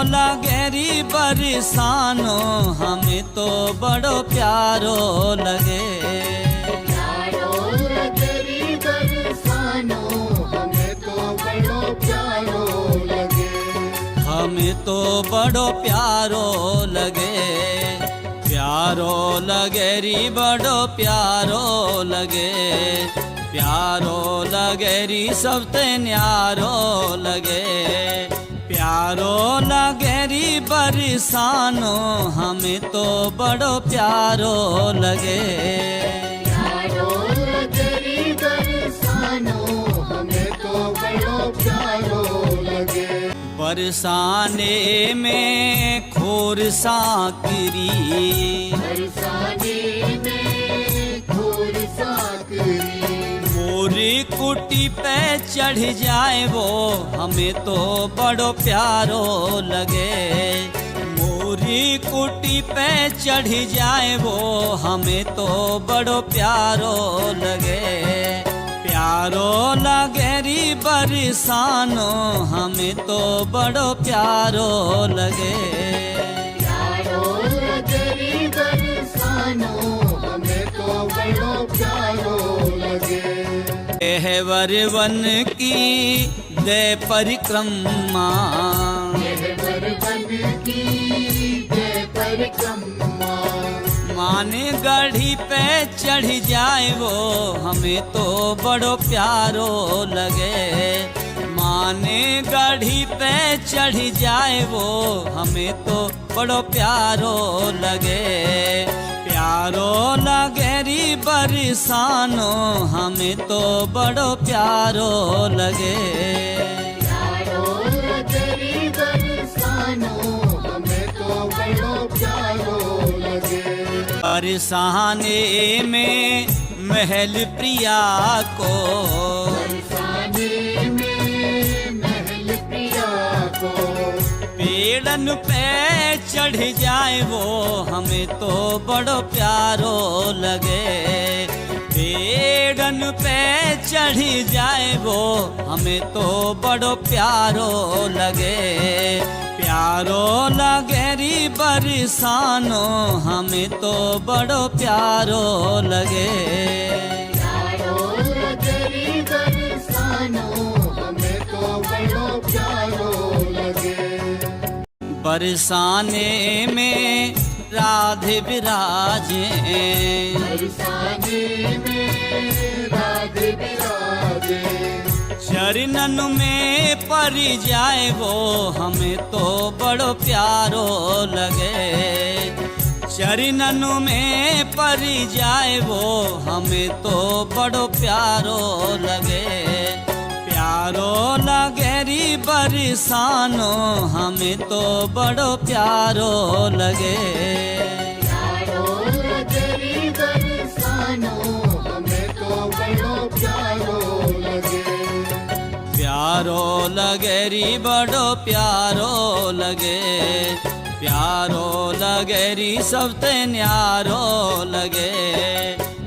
लगेरी बरसानो हमें तो बड़ो प्यारो लगे। प्यारो लगेरी बरसानो हमें तो बड़ो प्यारो लगे। हमें तो बड़ो प्यारो लगे। प्यारो लगेरी बड़ो प्यारो लगे। प्यारो लगेरी सबते न्यारो लगे। प्यारो लगेरी बरसानो हमें तो बड़ो प्यारो लगे। प्यारो लगेरी बरसानो हमें तो बड़ो प्यारो लगे। बरसाने में खोर साकरी, बरसाने में खोर साकरी। मोरी कुटी पे चढ़ जाए वो हमें तो बड़ो प्यारो लगे। मोरी कुटी पे चढ़ जाए वो हमें तो बड़ो प्यारो लगे। प्यारो लगेरी बरसानो हमें तो बड़ो प्यारो लगे। प्यारो लगेरी बरसानो हमें तो बड़ो प्यारो लगे। एहवर वन की दे परिक्रमा, एहवर वन की दे परिक्रमा। माने गढ़ी पे चढ़ जाए वो हमें तो बड़ो प्यारो लगे। माने गढ़ी पे चढ़ जाए वो हमें तो बड़ो प्यारो लगे। प्यारो लगेरी बरसानो हमें तो बड़ो प्यारो लगे। प्यारो लगेरी बरसानो हमें तो बड़ो प्यारो लगे। बरसाने में महल प्रिया को, बरसाने में महल प्रिया को। पेड़न पे चढ़ जाए वो हमें तो बड़ो प्यारो लगे। पेड़न पे चढ़ जाए वो हमें तो बड़ो प्यारो लगे। प्यारो लगेरी बरसानो हमें तो बड़ो प्यारो लगे। प्यारो लगेरी बरसानो हमें तो बड़ो प्यारो लगे। बरसाने में राधे विराजे, बरसाने में राधे विराजे। चरणन में पड़ जाए वो हमें तो बड़ो प्यारो लगे। चरणन में पड़ जाए वो हमें तो बड़ो प्यारो लगे। प्यारो लगेरी बरसानो हमें तो बड़ो प्यारो लगे। प्यारो लगेरी बरसानो हमें तो बड़ो प्यारो लगे। प्यारो लगेरी बड़ो प्यारो लगे। प्यारो लगेरी सबते न्यारो लगे।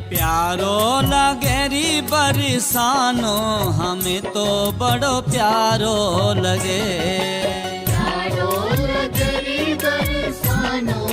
प्यारो लगेरी बरसानो हमें तो बड़ो प्यारो लगे। प्यारो लगेरी बरसानो